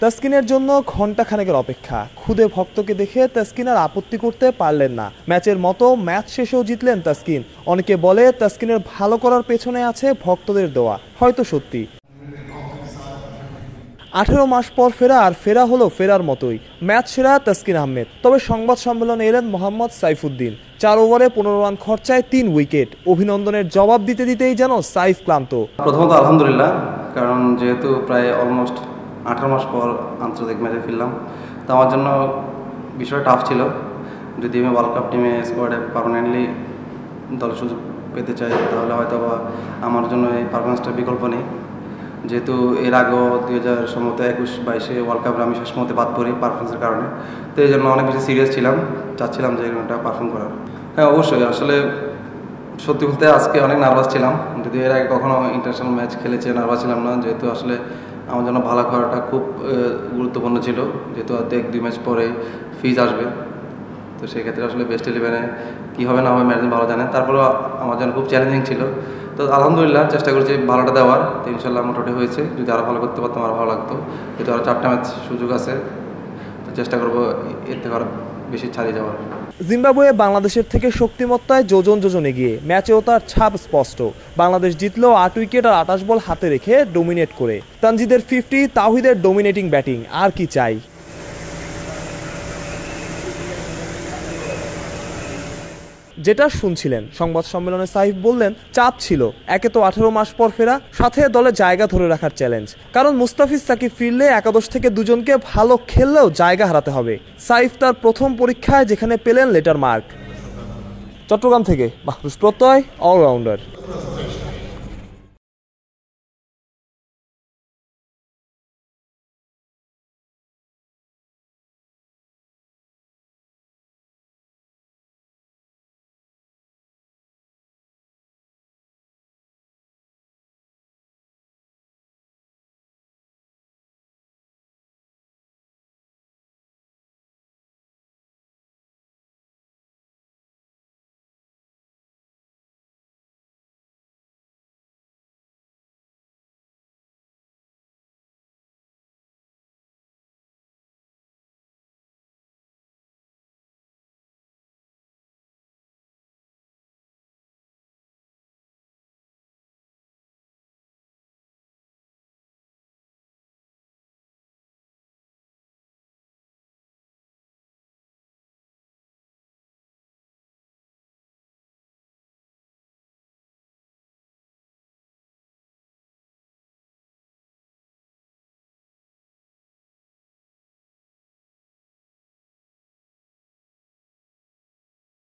তাসকিনের জন্য ঘণ্টাখানেকের অপেক্ষা। খুদে ভক্তকে দেখে তাসকিন আর আপত্তি করতে পারলেন না। ম্যাচের মতো ম্যাচ শেষেও জিতলেন তাসকিন। অনেকে বলে তাসকিনের ভালো করার পেছনে আছে ভক্তদের দোয়া। হয়তো সত্যি। 18 মাস পর ফেরা, আর ফেরা হলো ফেরার মতোই। ম্যাচ সেরা তাসকিন আহমেদ। তবে সংবাদ সম্মেলনে এলেন মোহাম্মদ সাইফুদ্দিন। 4 ওভারে 15 রান খরচায় 3 উইকেট। অভিনন্দনের জবাব দিতে দিতেই যেন সাইফ ক্লান্ত। প্রথমত আলহামদুলিল্লাহ, কারণ যেহেতু প্রায় অলমোস্ট 18 মাস পর আন্তর্জাতিক ম্যাচে ফিরলাম, তো আমার জন্য বিষয়টা টাফ ছিল। যদি আমি ওয়ার্ল্ড কাপ টিমে স্কোয়াডে পার্মানেন্টলি দল সুযোগ পেতে চাই, তাহলে হয়তো বা আমার জন্য এই পারফরমেন্সটার বিকল্প নেই। যেহেতু এর আগেও 2021-22 ওয়ার্ল্ড কাপে আমি শেষ মুহূর্তে বাদ পড়ি পারফরমেন্সের কারণে, তো এই জন্য অনেক বেশি সিরিয়াস ছিলাম, চাচ্ছিলাম যে এরকমটা পারফর্ম করার। হ্যাঁ, অবশ্যই। আসলে সত্যি বলতে আজকে অনেক নার্ভাস ছিলাম। যদি এর আগে কখনো ইন্টারন্যাশনাল ম্যাচ খেলেছে, নার্ভাস ছিলাম না। যেহেতু আসলে আমার জন্য ভালো করাটা খুব গুরুত্বপূর্ণ ছিল, যেহেতু 1-2 ম্যাচ পরে ফিজ আসবে। তো সেক্ষেত্রে আসলে বেস্ট 11-এ কী হবে না হবে ম্যানেজমেন্ট ভালো জানে। তারপরেও আমার জন্য খুব চ্যালেঞ্জিং ছিল। তো আলহামদুলিল্লাহ চেষ্টা করেছি ভালোটা দেওয়ার। তো ইনশাল্লাহ মোটামুটি হয়েছে। যদি আরও ভালো করতে পারতাম আরও ভালো লাগতো। যেহেতু আরও 4টা ম্যাচ সুযোগ আছে, তো চেষ্টা করবো এর থেকে আরও বেশি ছাড়িয়ে যাওয়ার। জিম্বাবুয়ে বাংলাদেশের থেকে শক্তিমত্তায় যোজন যোজন এগিয়ে। ম্যাচেও তার ছাপ স্পষ্ট। বাংলাদেশ জিতলেও 8 উইকেট আর 28 বল হাতে রেখে ডোমিনেট করে। তানজিদের 50, তাওহিদের ডোমিনেটিং ব্যাটিং। আর কি চাই। যেটা শুনছিলেন সংবাদ সম্মেলনে সাইফ বললেন, চাপ ছিল। একে তো 18 মাস পর ফেরা, সাথে দলে জায়গা ধরে রাখার চ্যালেঞ্জ। কারণ মুস্তাফিজ সাকিব ফিরলে একাদশ থেকে দুজনকে ভালো খেললেও জায়গা হারাতে হবে। সাইফ তার প্রথম পরীক্ষায় যেখানে পেলেন লেটার মার্ক। চট্টগ্রাম থেকে মাহফুজ প্রত্যয়, অলরাউন্ডার।